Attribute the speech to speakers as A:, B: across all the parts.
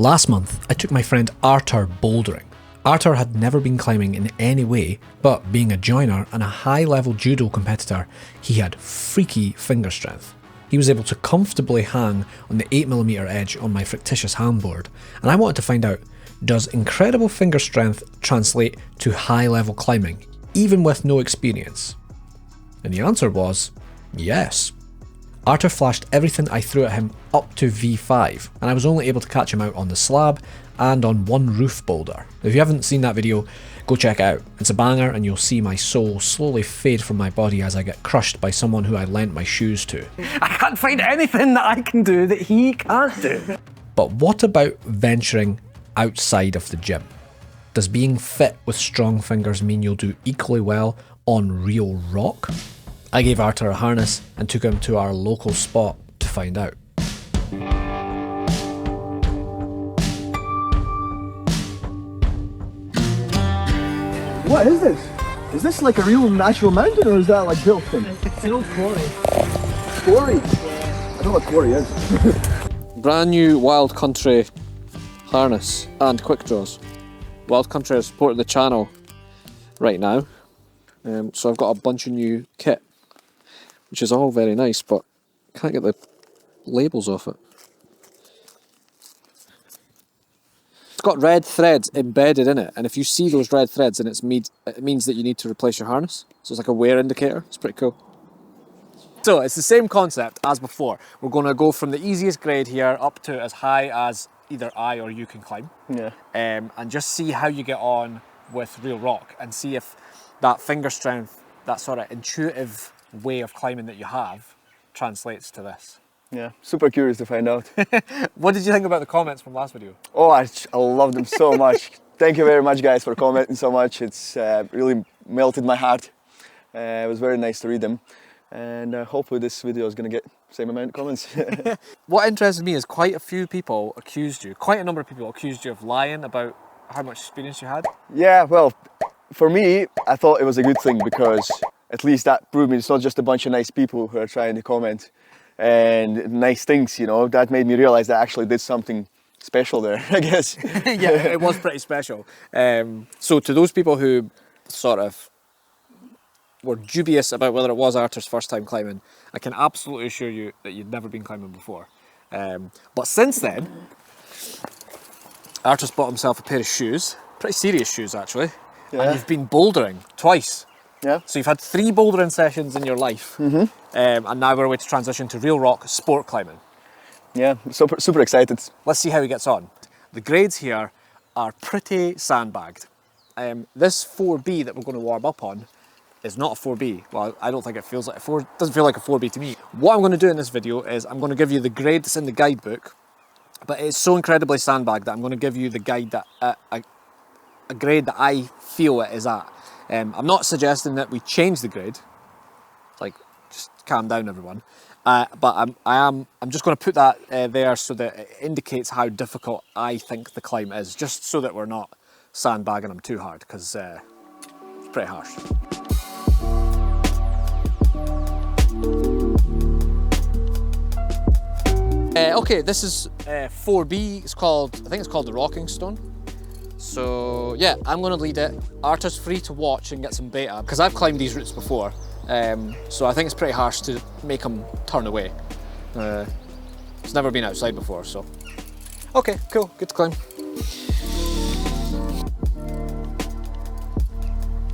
A: Last month, I took my friend Artur bouldering. Artur had never been climbing in any way, but being a joiner and a high-level judo competitor, he had freaky finger strength. He was able to comfortably hang on the 8mm edge on my frictitious handboard, and I wanted to find out, does incredible finger strength translate to high-level climbing, even with no experience? And the answer was, yes. Artur flashed everything I threw at him up to V5, and I was only able to catch him out on the slab and on one roof boulder. If you haven't seen that video, go check it out. It's a banger and you'll see my soul slowly fade from my body as I get crushed by someone who I lent my shoes to.
B: I can't find anything that I can do that he can't do.
A: But what about venturing outside of the gym? Does being fit with strong fingers mean you'll do equally well on real rock? I gave Artur a harness and took him to our local spot to find out.
C: What is this? Is this like a real natural mountain or is that like built thing?
B: It's an old quarry.
C: Quarry? Yeah. I know what quarry is.
D: Brand new Wild Country harness and quick draws. Wild Country is supporting the channel right now, so I've got a bunch of new kit, which is all very nice, but can't get the labels off it. It's got red threads embedded in it, and if you see those red threads, then it means that you need to replace your harness. So it's like a wear indicator. It's pretty cool. So it's the same concept as before. We're going to go from the easiest grade here up to as high as either I or you can climb.
C: Yeah.
D: And just see how you get on with real rock and see if that finger strength, that sort of intuitive way of climbing that you have, translates to this.
C: Yeah, super curious to find out.
D: What did you think about the comments from last video?
C: Oh, I love them so much. Thank you very much, guys, for commenting so much. It's really melted my heart. It was very nice to read them. And hopefully this video is going to get the same amount of comments.
D: What interested me is quite a number of people accused you of lying about how much experience you had.
C: Yeah, well, for me, I thought it was a good thing because at least that proved me it's not just a bunch of nice people who are trying to comment and nice things, you know. That made me realize that I actually did something special there, I guess.
D: Yeah, it was pretty special. So to those people who sort of were dubious about whether it was Artur's first time climbing, I can absolutely assure you that you'd never been climbing before. But since then, Artur's bought himself a pair of shoes, pretty serious shoes actually,
C: Yeah.
D: and you've been bouldering twice.
C: Yeah.
D: So you've had 3 bouldering sessions in your life, and now we're away to transition to real rock sport climbing.
C: Yeah, super excited.
D: Let's see how he gets on. The grades here are pretty sandbagged. This 4B that we're going to warm up on is not a 4B. Well, I don't think it feels like a 4. It doesn't feel like a 4B to me. What I'm going to do in this video is I'm going to give you the grade that's in the guidebook, but it's so incredibly sandbagged that I'm going to give you the guide that a grade that I feel it is at. I'm not suggesting that we change the grade. Like, just calm down, everyone. But I'm just going to put that there so that it indicates how difficult I think the climb is, just so that we're not sandbagging them too hard, because it's pretty harsh. Okay, this is 4B. I think it's called the Rocking Stone. So yeah, I'm going to lead it. Artur's free to watch and get some beta, because I've climbed these routes before. So I think it's pretty harsh to make him turn away. He's never been outside before, so. Okay, cool, good to climb.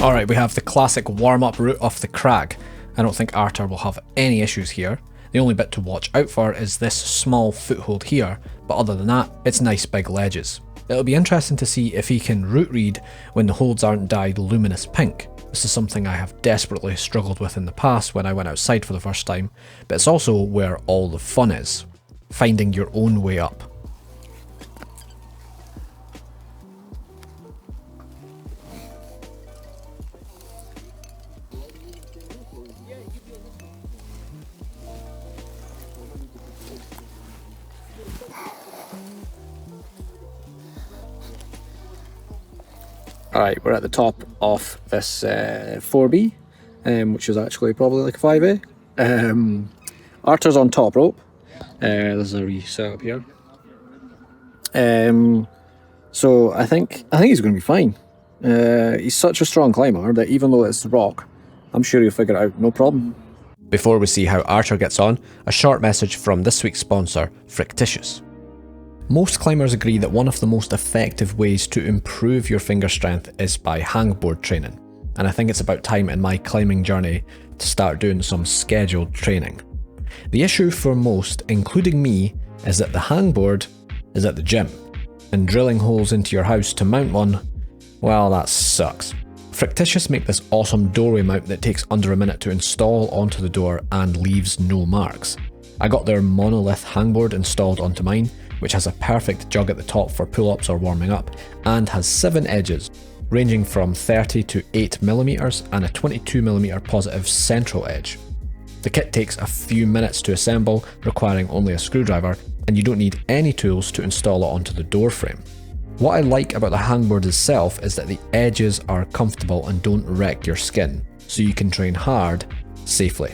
A: Alright, we have the classic warm-up route off the crag. I don't think Artur will have any issues here. The only bit to watch out for is this small foothold here, but other than that, it's nice big ledges. It'll be interesting to see if he can route read when the holds aren't dyed luminous pink. This is something I have desperately struggled with in the past when I went outside for the first time, but it's also where all the fun is, finding your own way up.
D: Alright, we're at the top of this 4B, which is actually probably like a 5A. Artur's on top rope. There's a wee setup here.
E: So I think he's going to be fine. He's such a strong climber that even though it's rock, I'm sure he'll figure it out, no problem.
A: Before we see how Artur gets on, a short message from this week's sponsor, Frictitious. Most climbers agree that one of the most effective ways to improve your finger strength is by hangboard training, and I think it's about time in my climbing journey to start doing some scheduled training. The issue for most, including me, is that the hangboard is at the gym, and drilling holes into your house to mount one, well, that sucks. Frictitious make this awesome doorway mount that takes under a minute to install onto the door and leaves no marks. I got their monolith hangboard installed onto mine, which has a perfect jug at the top for pull-ups or warming up, and has 7 edges, ranging from 30 to 8mm and a 22mm positive central edge. The kit takes a few minutes to assemble, requiring only a screwdriver, and you don't need any tools to install it onto the door frame. What I like about the hangboard itself is that the edges are comfortable and don't wreck your skin, so you can train hard safely.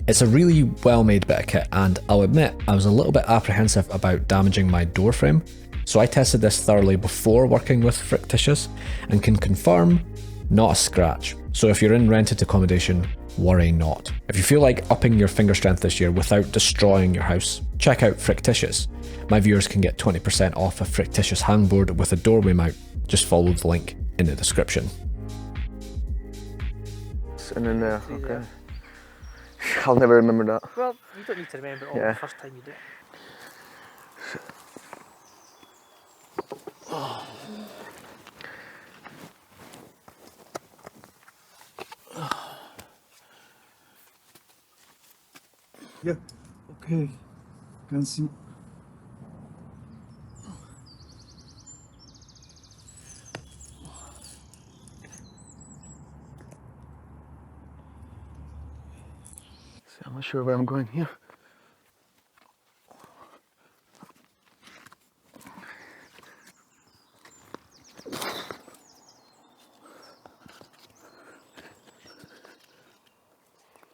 A: It's a really well made bit of kit, and I'll admit I was a little bit apprehensive about damaging my door frame, so I tested this thoroughly before working with Frictitious and can confirm not a scratch. So if you're in rented accommodation, worry not. If you feel like upping your finger strength this year without destroying your house, check out Frictitious. My viewers can get 20% off a Frictitious hangboard with a doorway mount. Just follow the link in the description.
C: And then there, okay. I'll never remember that.
D: Well, you don't need to remember it all
C: Yeah.
D: the first time you do it.
C: Yeah. Okay. Can see. I'm not sure where I'm going here.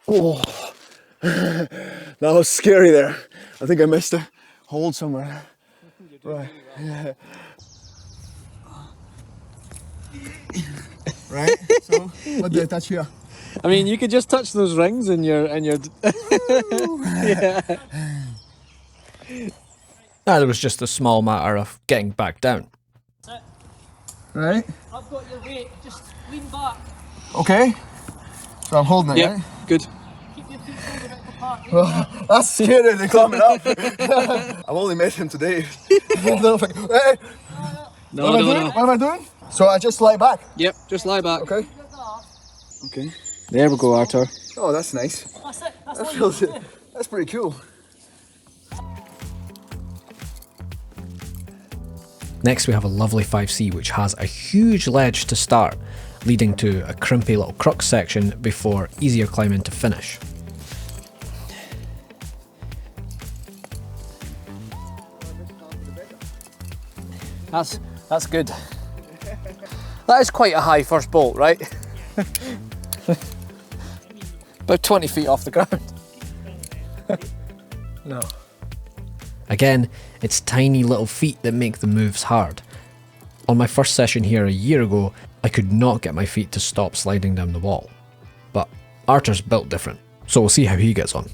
C: Oh, that was scary there. I think I missed a hold somewhere. Right. Yeah. Right. So, what did I touch here?
D: I mean, you could just touch those rings and you're yeah.
A: It was just a small matter of getting back down.
C: Right.
D: I've got your weight, just lean back.
C: Okay. So I'm holding it,
D: Yep,
C: right?
D: good. Keep your feet shoulder width apart.
C: Well, that's scary to climbing up. I've only met him today. Hey,
D: No,
C: what am I doing? What am I doing? So I just lie back.
D: Yep, just lie back.
C: Okay. Okay.
D: There we go, Artur.
C: Oh, that's nice.
D: That's it. That's
C: That
D: all
C: feels
D: you do.
C: That's pretty cool.
A: Next we have a lovely 5C which has a huge ledge to start, leading to a crimpy little crux section before easier climbing to finish.
D: That's good. That is quite a high first bolt, right? About 20 feet off the ground. No.
A: Again, it's tiny little feet that make the moves hard. On my first session here a year ago, I could not get my feet to stop sliding down the wall. But Artur's built different, so we'll see how he gets on.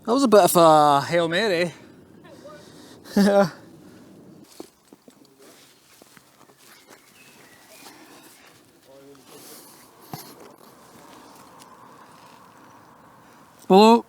D: That was a bit of a Hail Mary. Below.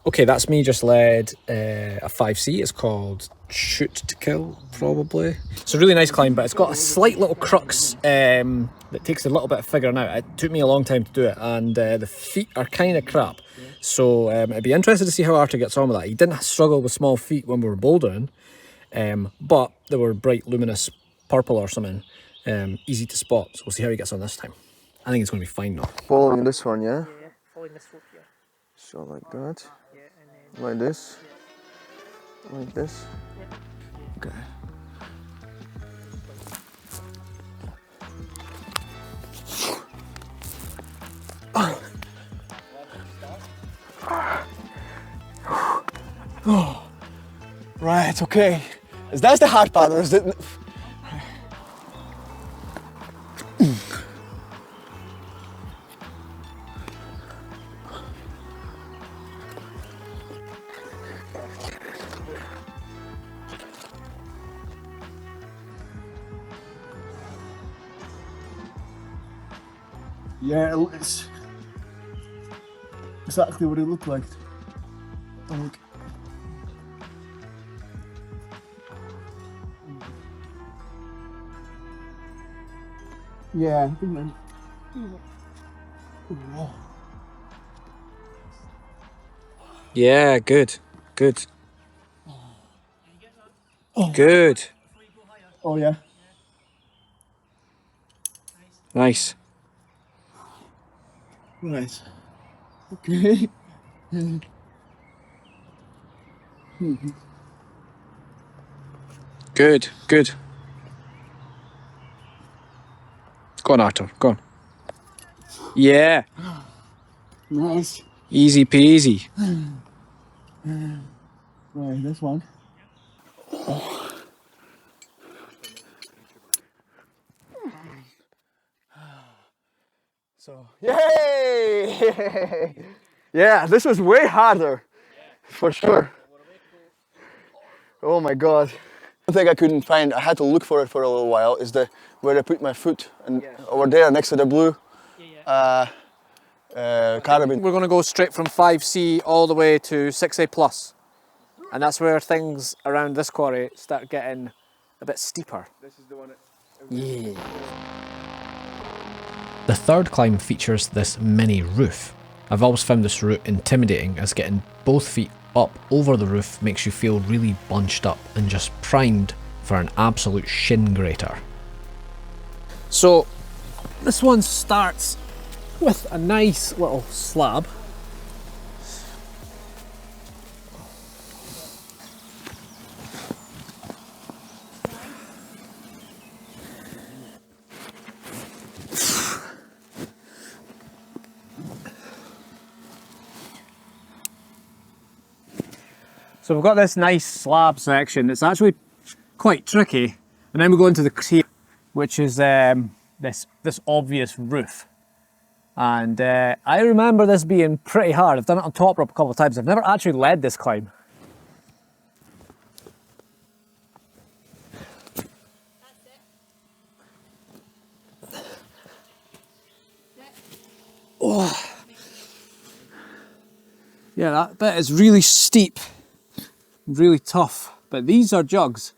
E: Okay, that's me just led a 5C. It's called Shoot to Kill, probably.
D: It's a really nice climb, but it's got a slight little crux that takes a little bit of figuring out. It took me a long time to do it, and the feet are kind of crap. So I'd be interested to see how Artur gets on with that. He didn't struggle with small feet when we were bouldering, but they were bright, luminous purple or something, easy to spot. So we'll see how he gets on this time. I think it's going to be fine though.
C: Following this one, yeah?
F: Yeah, following this slope here.
C: So like that.
F: Yeah, and then
C: Like this. Like this. Okay. Oh, right, okay. Is that the hard part or is it? Yeah, it's exactly what it looked like. Oh, look. Yeah, I think man.
E: Yeah, good. Good. Good.
C: Oh yeah.
E: Nice.
C: Right. Okay.
E: Good. Good. Go on, Artur. Go on. Yeah.
C: Nice.
E: Easy peasy.
C: Right, this one. So, yay! Yeah, this was way harder, for sure. Oh my god. One thing I couldn't find, I had to look for it for a little while, is the where I put my foot, and over there next to the blue carabin.
D: We're going to go straight from 5C all the way to 6A plus, and that's where things around this quarry start getting a bit steeper.
C: This is the one.
D: Yeah.
A: The third climb features this mini roof. I've always found this route intimidating, as getting both feet up over the roof makes you feel really bunched up and just primed for an absolute shin grater.
D: So this one starts with a nice little slab. So we've got this nice slab section. It's actually quite tricky, and then we go into the creek, which is this obvious roof. And I remember this being pretty hard. I've done it on top rope a couple of times. I've never actually led this climb. Oh. Yeah, that bit is really steep, really tough, but these are jugs.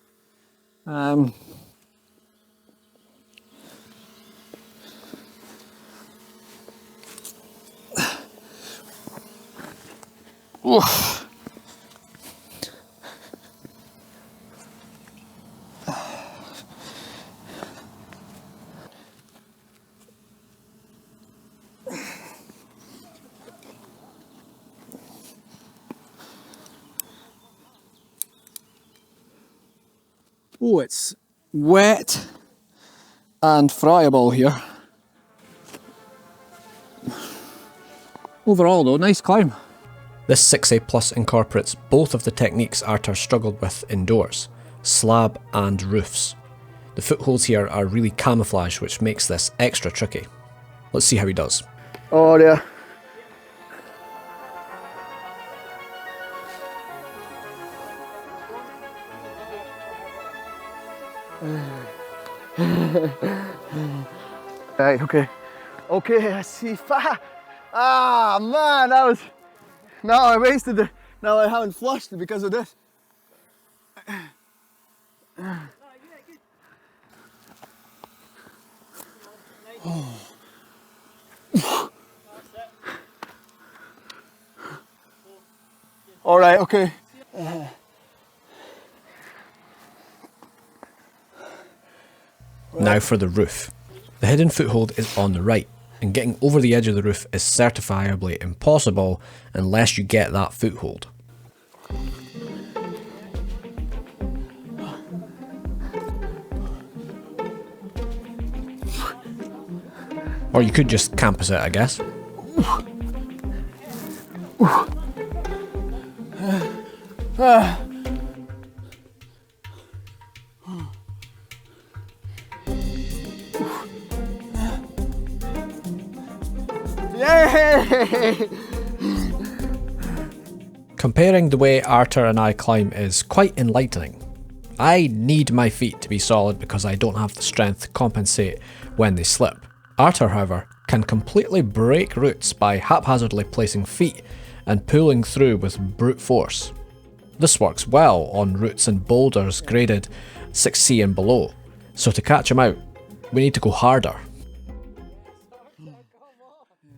D: Oh, it's wet and friable here. Overall though, nice climb.
A: This 6A Plus incorporates both of the techniques Artur struggled with indoors, slab and roofs. The footholds here are really camouflaged, which makes this extra tricky. Let's see how he does.
C: Oh dear. Right, okay. Okay, I see. Ah, man, that was... Now I wasted it. Now I haven't flushed it because of this. All right, okay.
A: Now for the roof. The hidden foothold is on the right, and getting over the edge of the roof is certifiably impossible unless you get that foothold. Or you could just campus it, I guess.
C: Yay!
A: Comparing the way Artur and I climb is quite enlightening. I need my feet to be solid because I don't have the strength to compensate when they slip. Artur, however, can completely break roots by haphazardly placing feet and pulling through with brute force. This works well on routes and boulders graded 6C and below, so to catch him out, we need to go harder.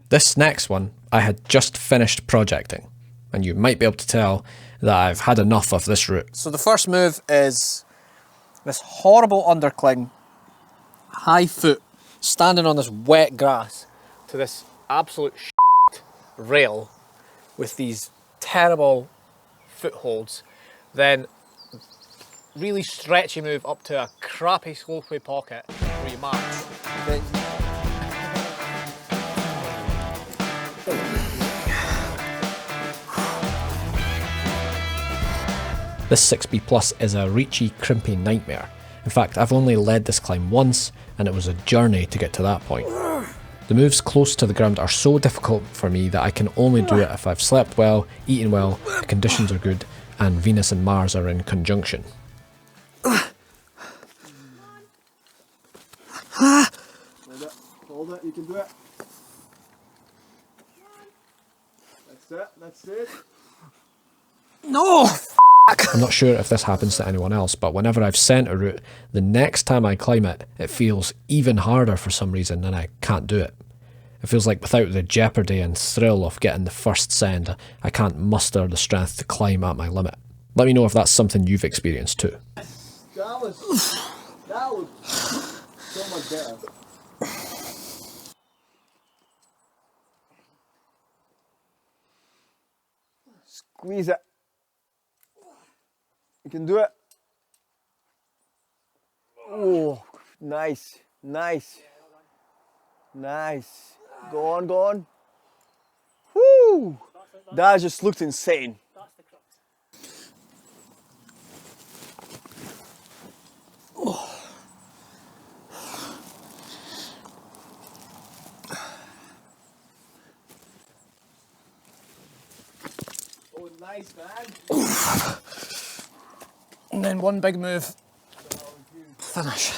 A: This next one I had just finished projecting, and you might be able to tell that I've had enough of this route.
D: So the first move is this horrible undercling, high foot, standing on this wet grass to this absolute shit rail with these terrible footholds, then really stretchy move up to a crappy slopey pocket where you march. Then
A: This 6B plus is a reachy, crimpy nightmare. In fact, I've only led this climb once, and it was a journey to get to that point. The moves close to the ground are so difficult for me that I can only do it if I've slept well, eaten well, the conditions are good, and Venus and Mars are in conjunction.
C: Hold it, you can do it. That's it.
D: no!
A: I'm not sure if this happens to anyone else, but whenever I've sent a route, the next time I climb it, it feels even harder for some reason and I can't do it. It feels like without the jeopardy and thrill of getting the first send, I can't muster the strength to climb at my limit. Let me know if that's something you've experienced too.
C: That was so much better. Squeeze it. You can do it. Oh, nice, nice, nice. Go on, go on. Woo! That just looked insane. Oh, nice, man.
D: And then one big move. Finish.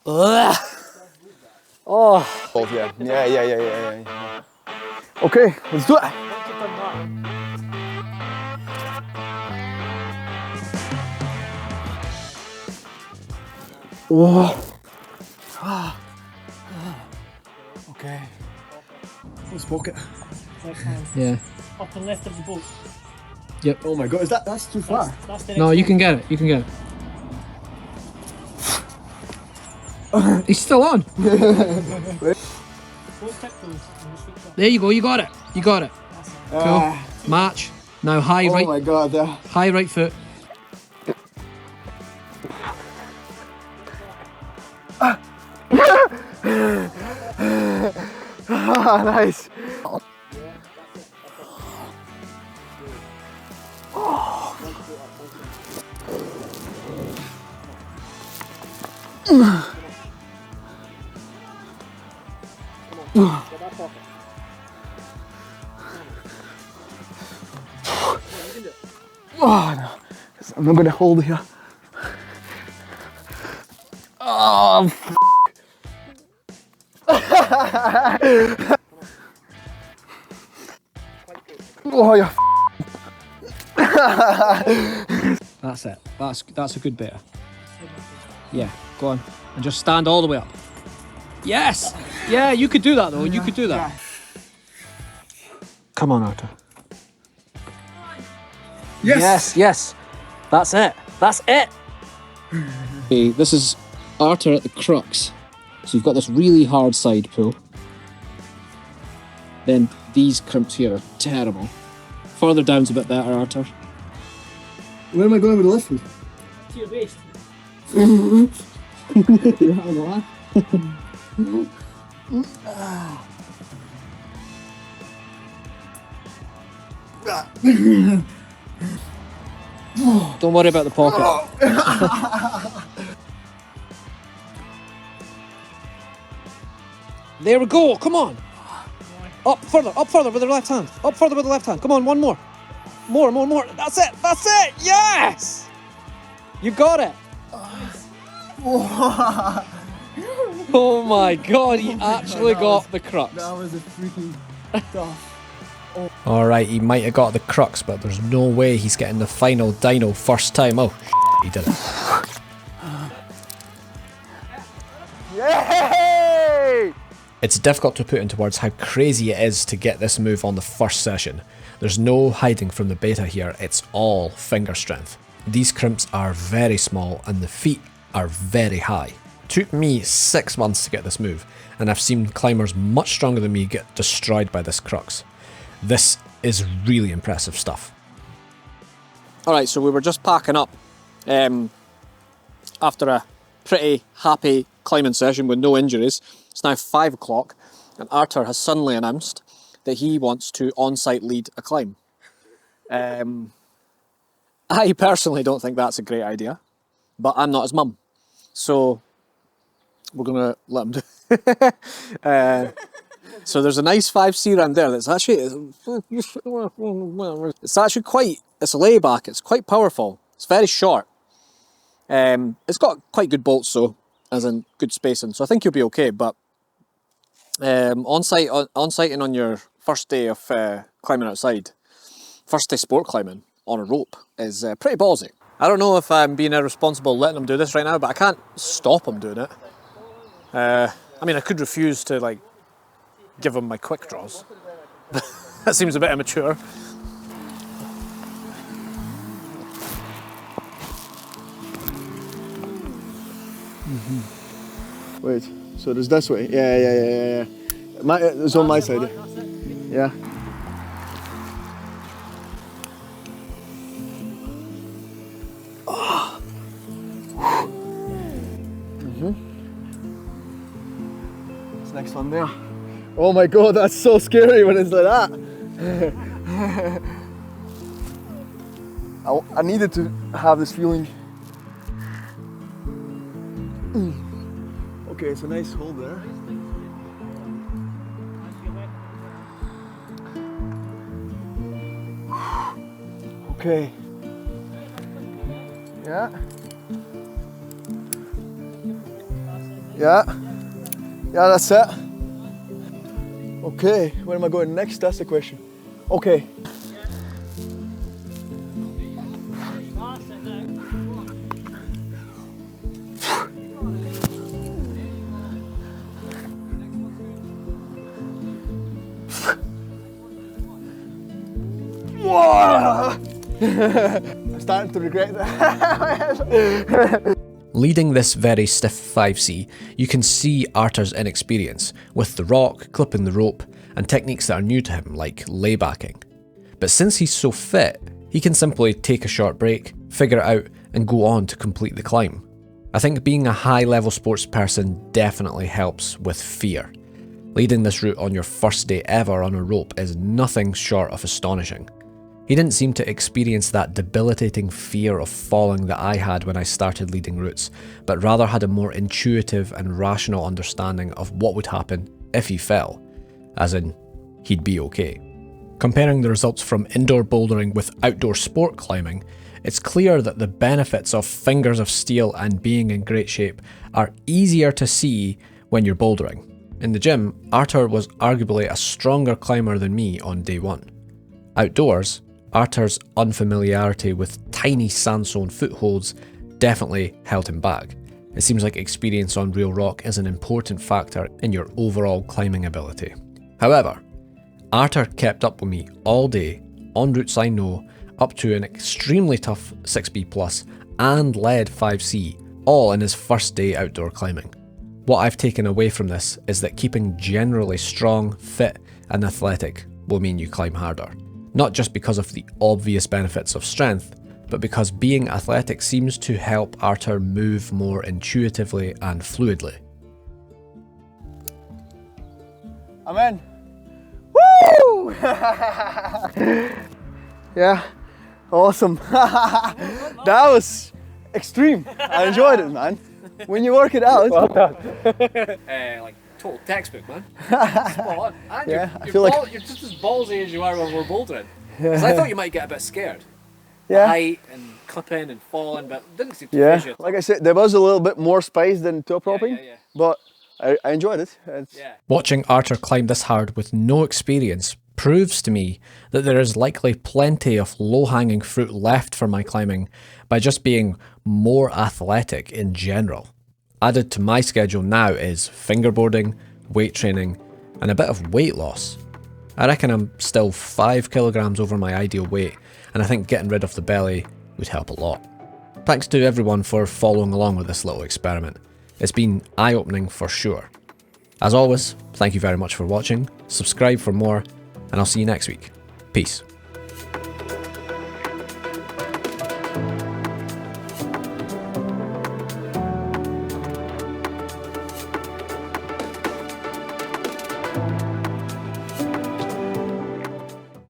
D: Ugh. Oh.
C: Oh, yeah. Okay, let's do it. Whoa. Okay. Let's walk it.
A: Yeah.
F: Up and left of the boat.
A: Yep.
C: Oh my god, that's too far.
F: That's the
A: No,
F: next
A: you can get it. You can get it. He's still on.
F: one. Both tick those and just reach up.
A: There you go. You got it. You got it. Cool. March. Now high
C: Oh
A: right.
C: my god, yeah.
A: High right foot.
C: Nice. Oh, no. I'm not gonna hold here. Oh, oh, yeah.
D: That's it. That's a good better. Yeah, go on. And just stand all the way up. Yes! Yeah, you could do that though. You could do that.
E: Come on, Artur.
D: Yes, yes. That's it. That's it. Okay, this is Artur at the crux. So you've got this really hard side pull. Then these crimps here are terrible. Further down's a bit better, Artur.
E: Where am I going with the left foot?
F: To your waist.
E: You're having a laugh.
D: Don't worry about the pocket. There we go, come on. Up further with the left hand. Up further with the left hand. Come on, one more. More. That's it. Yes! You got it. Oh my god, he actually got the crux.
C: That was a freaking tough.
A: Alright, he might have got the crux, but there's no way he's getting the final dyno first time. Oh, he did it.
C: Yay!
A: It's difficult to put into words how crazy it is to get this move on the first session. There's no hiding from the beta here, it's all finger strength. These crimps are very small and the feet are very high. Took me 6 months to get this move, and I've seen climbers much stronger than me get destroyed by this crux. This is really impressive stuff.
D: Alright, so we were just packing up after a pretty happy climbing session with no injuries. It's now 5 o'clock and Artur has suddenly announced that he wants to on-site lead a climb. I personally don't think that's a great idea, but I'm not his mum. So we're going to let him do it. So there's a nice 5C round there that's actually, it's a layback, it's quite powerful. It's very short. It's got quite good bolts though, as in good spacing, so I think you'll be okay, but on-siting on your first day of climbing outside, first day sport climbing on a rope is pretty ballsy. I don't know if I'm being irresponsible letting him do this right now, but I can't stop him doing it. I mean, I could refuse to like give him my quick draws. That seems a bit immature.
C: Wait, so there's this way? Yeah. It's on my side. Yeah. This next one there. Oh my god, that's so scary when it's like that. I needed to have this feeling. Okay, it's a nice hold there. Okay. Yeah. Yeah, that's it. Okay, where am I going next? That's the question. Okay. I'm starting to regret that.
A: Leading this very stiff 5C, you can see Artur's inexperience with the rock, clipping the rope, and techniques that are new to him like laybacking. But since he's so fit, he can simply take a short break, figure it out, and go on to complete the climb. I think being a high-level sports person definitely helps with fear. Leading this route on your first day ever on a rope is nothing short of astonishing. He didn't seem to experience that debilitating fear of falling that I had when I started leading routes, but rather had a more intuitive and rational understanding of what would happen if he fell, as in, he'd be okay. Comparing the results from indoor bouldering with outdoor sport climbing, it's clear that the benefits of fingers of steel and being in great shape are easier to see when you're bouldering. In the gym, Artur was arguably a stronger climber than me on day one. Outdoors, Artur's unfamiliarity with tiny sandstone footholds definitely held him back. It seems like experience on real rock is an important factor in your overall climbing ability. However, Artur kept up with me all day, on routes I know, up to an extremely tough 6B+, and led 5C, all in his first day outdoor climbing. What I've taken away from this is that keeping generally strong, fit, and athletic will mean you climb harder. Not just because of the obvious benefits of strength, but because being athletic seems to help Artur move more intuitively and fluidly.
C: Amen. Woo! Yeah, awesome. That was extreme. I enjoyed it, man. When you work it out.
D: Like total textbook, man. Spot on. And
C: Yeah, I
D: you're,
C: feel like-
D: you're just as ballsy as you are when we're bouldering. Because I thought you might get a bit scared.
C: Yeah.
D: Height and clipping and falling, but didn't seem to
C: Yeah,
D: phase you at all.
C: like I said, there was a little bit more spice than toe propping,
D: yeah.
C: but I enjoyed it. It's,
D: Yeah.
A: Watching Artur climb this hard with no experience proves to me that there is likely plenty of low-hanging fruit left for my climbing by just being more athletic in general. Added to my schedule now is fingerboarding, weight training, and a bit of weight loss. I reckon I'm still 5 kilograms over my ideal weight, and I think getting rid of the belly would help a lot. Thanks to everyone for following along with this little experiment. It's been eye-opening for sure. As always, thank you very much for watching, subscribe for more, and I'll see you next week. Peace.